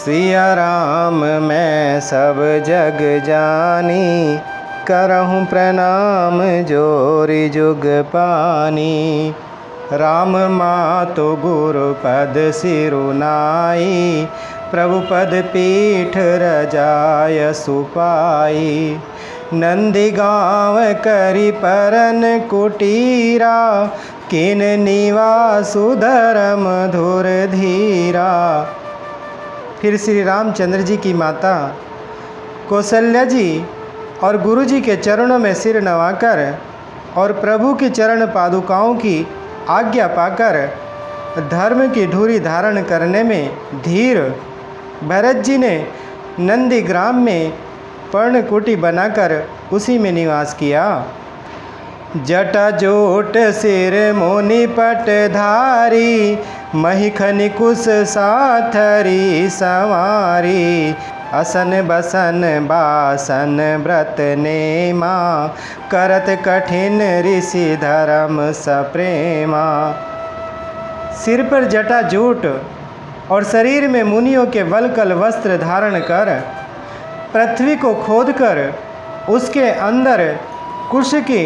सिया राम मैं सब जग जानी, करहूँ प्रणाम जोरि जुग पानी। राम मातु गुरु पद सिरुनाई, प्रभु पद पीठ रजाय सुपाई। नंदी गाँव करी परन कुटीरा, किन निवासु धर्म धुर धीरा। फिर श्री रामचंद्र जी की माता कौशल्या जी और गुरु जी के चरणों में सिर नवाकर और प्रभु की चरण पादुकाओं की आज्ञा पाकर धर्म की धुरी धारण करने में धीर भरत जी ने नंदीग्राम में पर्णकुटी बनाकर उसी में निवास किया। जटा जोट सिर मोनि पट धारी, महिखनि कुश साथरी संवारी। असन बसन बासन व्रत नेमा, करत कठिन ऋषि धर्म सप्रेमा। सिर पर जटा जूट और शरीर में मुनियों के वलकल वस्त्र धारण कर, पृथ्वी को खोदकर उसके अंदर कुश की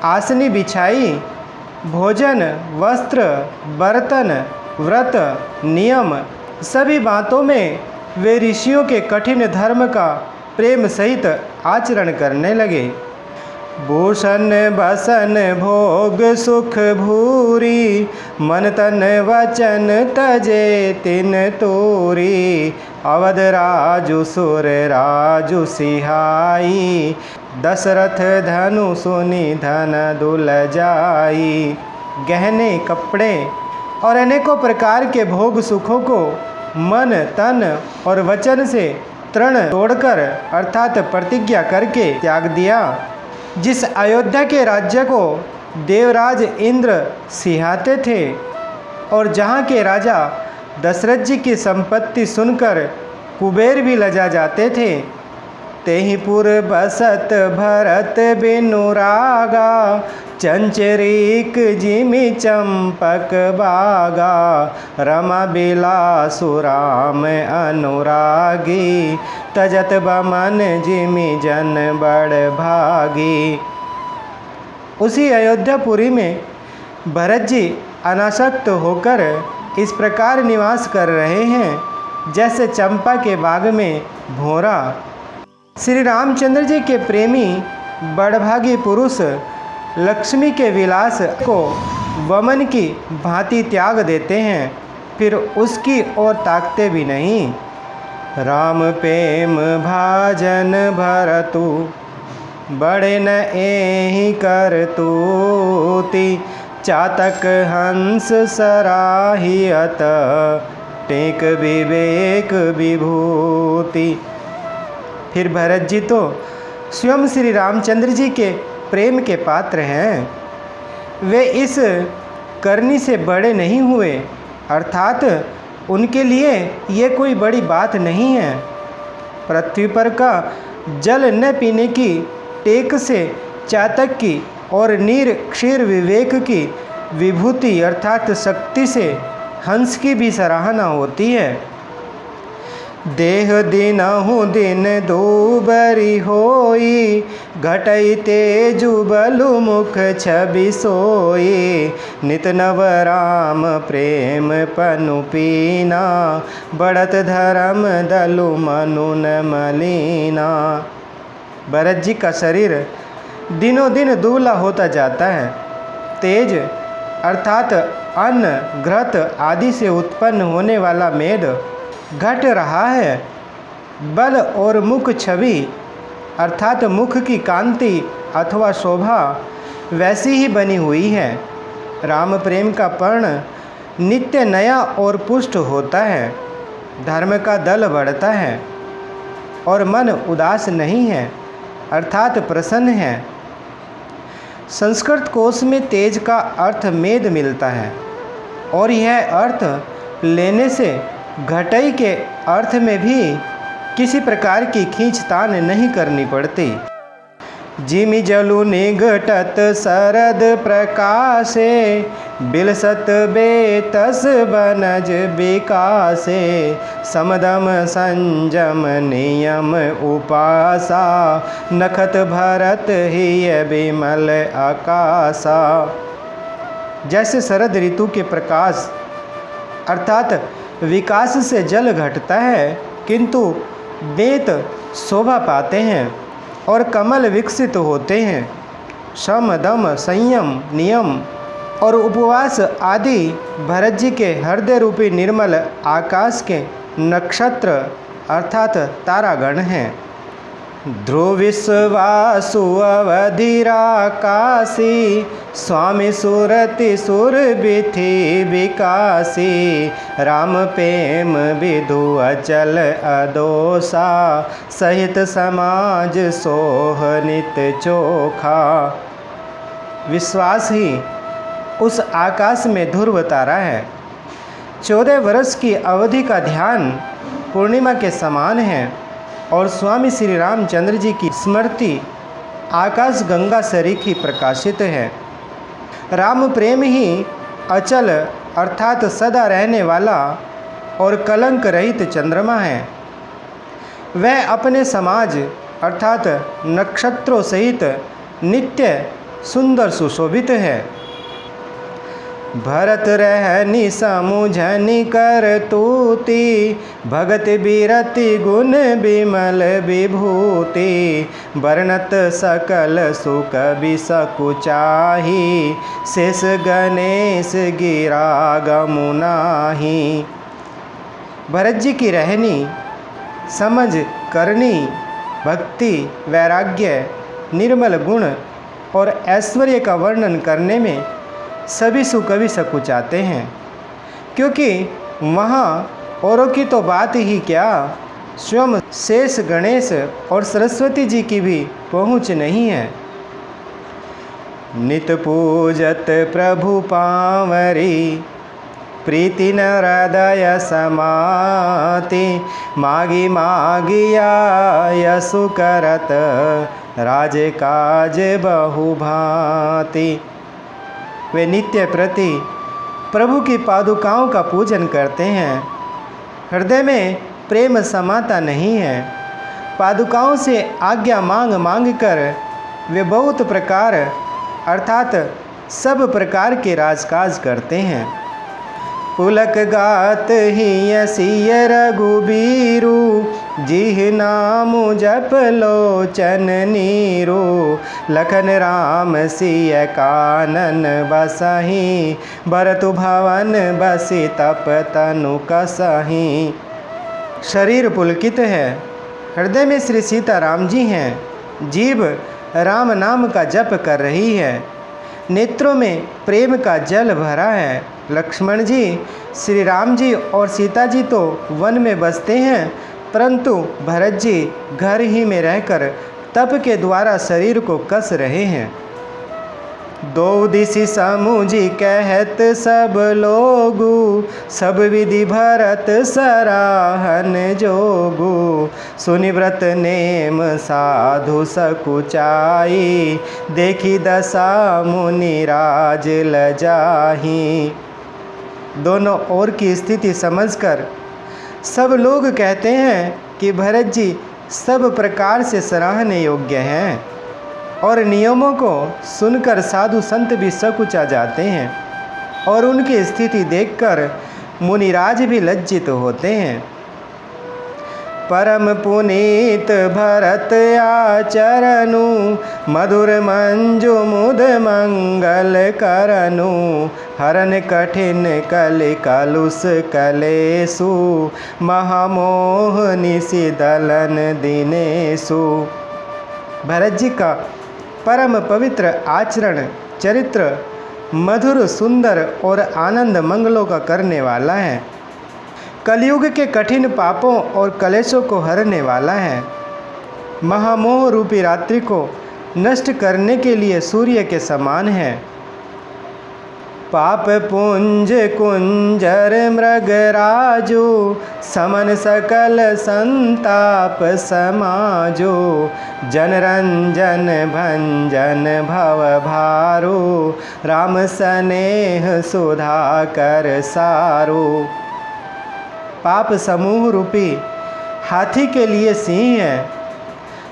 आसनी बिछाई। भोजन, वस्त्र, बर्तन, व्रत, नियम सभी बातों में वे ऋषियों के कठिन धर्म का प्रेम सहित आचरण करने लगे। भूषण बसन भोग सुख भूरी, मन तन वचन तजे तिन तोरी। अवध राजु सुर राजु सिहाई, दशरथ धनु सुनि धन दुल जाई। गहने, कपड़े और अनेकों प्रकार के भोग सुखों को मन, तन और वचन से तृण तोड़कर अर्थात प्रतिज्ञा करके त्याग दिया। जिस अयोध्या के राज्य को देवराज इंद्र सिहाते थे और जहाँ के राजा दशरथ जी की संपत्ति सुनकर कुबेर भी लजा जाते थे, तेहिपुर बसत भरत बिनु रागा। चंचरीक जिमि चंपक बागा, रमा बिलासु राम अनुरागी। तजत बमन जिमि जन बड़ भागी। उसी अयोध्यापुरी में भरत जी अनासक्त होकर इस प्रकार निवास कर रहे हैं जैसे चंपा के बाग में भौरा। श्री रामचंद्र जी के प्रेमी बड़भागी पुरुष लक्ष्मी के विलास को वमन की भांति त्याग देते हैं, फिर उसकी ओर ताकते भी नहीं। राम प्रेम भाजन भरतु, बड़े न एहि करतूति। चातक हंस सराहियत, टेक विवेक विभूति। फिर भरत जी तो स्वयं श्री रामचंद्र जी के प्रेम के पात्र हैं। वे इस करनी से बड़े नहीं हुए, अर्थात उनके लिए ये कोई बड़ी बात नहीं है। पृथ्वी पर का जल न पीने की टेक से चातक की और नीर क्षीर विवेक की विभूति अर्थात शक्ति से हंस की भी सराहना होती है। देह दिनहु दिन दूबरी होई, घटई तेजु बलु मुख छवि सोई। नित नव राम प्रेम पनु पीना, बढ़त धर्म दलु मनु न मलीना। भरत जी का शरीर दिनों दिन दूबला होता जाता है। तेज अर्थात अन्न, घृत आदि से उत्पन्न होने वाला मेद घट रहा है। बल और मुख छवि अर्थात मुख की कांति अथवा शोभा वैसी ही बनी हुई है। राम प्रेम का पर्ण नित्य नया और पुष्ट होता है। धर्म का दल बढ़ता है और मन उदास नहीं है अर्थात प्रसन्न है। संस्कृत कोश में तेज का अर्थ मेद मिलता है और यह अर्थ लेने से घटई के अर्थ में भी किसी प्रकार की खींचतान नहीं करनी पड़ती। जिमि जलु निघटत शरद प्रकाशे, बिलसत बेतस बनज विकासे, समदम संजम नियम उपासा, नखत भरत हिय विमल आकाशा। जैसे शरद ऋतु के प्रकाश अर्थात विकास से जल घटता है, किंतु बेत शोभा पाते हैं और कमल विकसित होते हैं। शम दम संयम नियम और उपवास आदि भरत जी के हृदय रूपी निर्मल आकाश के नक्षत्र अर्थात तारागण हैं। ध्रुव विश्वासु अवधिराकाशी, स्वामी सुरति सुर बिथि विकासी, राम प्रेम विधु अचल अदोषा, सहित समाज सोह नित चोखा। विश्वास ही उस आकाश में ध्रुव तारा है। 14 वर्ष की अवधि का ध्यान पूर्णिमा के समान है और स्वामी श्री रामचंद्र जी की स्मृति आकाश गंगा सरीखी प्रकाशित है। राम प्रेम ही अचल अर्थात सदा रहने वाला और कलंक रहित चंद्रमा है। वह अपने समाज अर्थात नक्षत्रों सहित नित्य सुंदर सुशोभित है। भरत रहनि समुझनि कर तूति, भगत बिरति गुण बिमल विभूति, वर्णत सकल सुख बिसकुचाही, शेष गणेश गिरा गमुनाही। भरत जी की रहनी, समझ, करनी, भक्ति, वैराग्य, निर्मल गुण और ऐश्वर्य का वर्णन करने में सभी सुकवि सकुचाते हैं, क्योंकि वहाँ औरों की तो बात ही क्या, स्वयं शेष गणेश और सरस्वती जी की भी पहुँच नहीं है। नित पूजत प्रभु पावरी, प्रीति न हृदय समाति, मागी मागिया यसु करत, राज काज बहु भांति। वे नित्य प्रति प्रभु की पादुकाओं का पूजन करते हैं। हृदय में प्रेम समाता नहीं है। पादुकाओं से आज्ञा मांग मांग कर वे बहुत प्रकार अर्थात सब प्रकार के राजकाज करते हैं। पुलक गात ही सिय रघुबीरु, जिह नाम जप लोचन नीरू, लखन राम सिय कानन बसही, भरतु भवन बसी तप तनु कसही। शरीर पुलकित है, हृदय में श्री सीताराम जी हैं। जीभ राम नाम का जप कर रही है, नेत्रों में प्रेम का जल भरा है। लक्ष्मण जी, श्री राम जी और सीता जी तो वन में बसते हैं, परंतु भरत जी घर ही में रहकर तप के द्वारा शरीर को कस रहे हैं। दो दिशि समुझि कहत सब लोगु, सब विधि भरत सराहन जोगु, सुनि व्रत नेम साधु सकुचाई, देखी दशा मुनि राज लजाही। दोनों ओर की स्थिति समझकर सब लोग कहते हैं कि भरत जी सब प्रकार से सराहने योग्य हैं और नियमों को सुनकर साधु संत भी सकुचा जाते हैं और उनकी स्थिति देखकर मुनिराज भी लज्जित होते हैं। परम पुनीत भरत आचरनु, मधुर मंजु मुद मंगल करनु, हरन कठिन कलि कलुष कलेसु, महामोह निशि दलन दिनेसु। भरत जी का परम पवित्र आचरण चरित्र मधुर सुंदर और आनंद मंगलों का करने वाला है। कलयुग के कठिन पापों और कलेशों को हरने वाला है। महामोह रूपी रात्रि को नष्ट करने के लिए सूर्य के समान है। पाप पुंज कुंजर मृगराजो, समन सकल संताप समाजो। जनरंजन भंजन भव भारो, राम स्नेह सुधा कर सारो। पाप समूह रूपी हाथी के लिए सिंह है,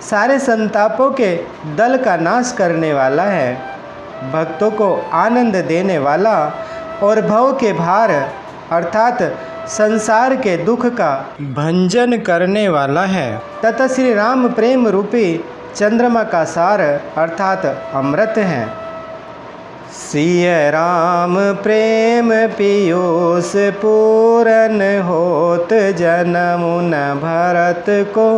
सारे संतापों के दल का नाश करने वाला है, भक्तों को आनंद देने वाला और भव के भार अर्थात संसार के दुख का भंजन करने वाला है। तथा श्री राम प्रेम रूपी चंद्रमा का सार अर्थात अमृत है। सिय राम प्रेम पीयूष पूरन होत, जनमुन भरत को।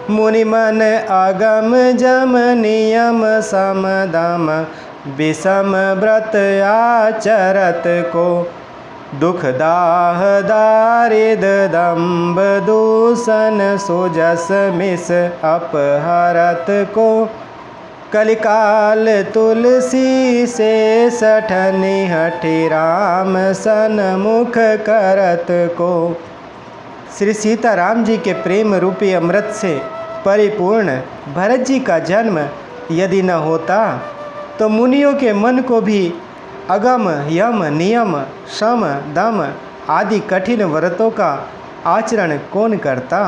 मुनि मन अगम जम नियम सम दम, विषम व्रत आचरत को। दुख दाह दारिद दम्भ दूषण, सुजस मिस अपहरत को। कलिकाल तुलसी से सठनि हठि, राम सन्मुख करत को। श्री सीताराम जी के प्रेम रूपी अमृत से परिपूर्ण भरत जी का जन्म यदि न होता तो मुनियों के मन को भी अगम यम नियम शम दम आदि कठिन व्रतों का आचरण कौन करता।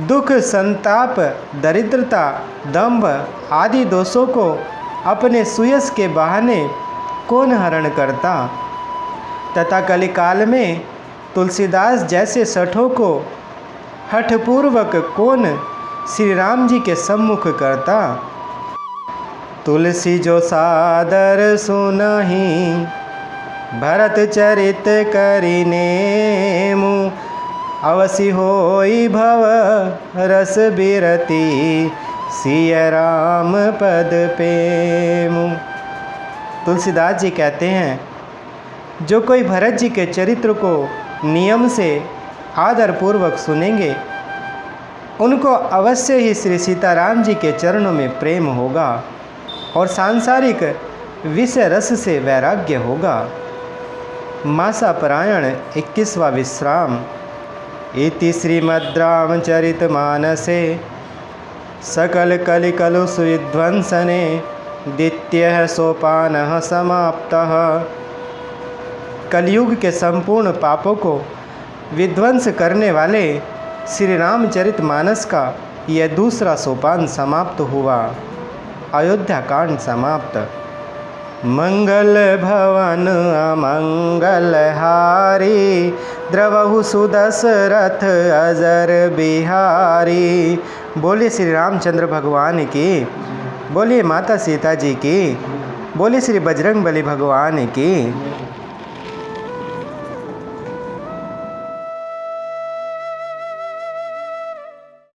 दुख संताप दरिद्रता दंभ आदि दोषों को अपने सुयस के बहाने कौन हरण करता। तथा कलिकाल में तुलसीदास जैसे सठों को हठपूर्वक कौन श्री राम जी के सम्मुख करता। तुलसी जो सादर सुनहि, भरत चरित करिने मु। अवसि होई भव रस बिरती, सिय राम पद पेमु। तुलसीदास जी कहते हैं, जो कोई भरत जी के चरित्र को नियम से आदरपूर्वक सुनेंगे, उनको अवश्य ही श्री सीताराम जी के चरणों में प्रेम होगा और सांसारिक विषय रस से वैराग्य होगा। मासा परायण 21वां विश्राम। इति श्रीमद् रामचरितमानसे सकल कलिकलुष विध्वंसने, द्वितीयः सोपानः समाप्तः। कलयुग के संपूर्ण पापों को विध्वंस करने वाले श्री रामचरित मानस का यह दूसरा सोपान समाप्त हुआ। अयोध्या कांड समाप्त। मंगल भवन अमंगल हारी, द्रवहु सुदशरथ अजर बिहारी। बोलिए श्री रामचंद्र भगवान की, बोलिए माता सीता जी की, बोलिए श्री बजरंग बली भगवान की।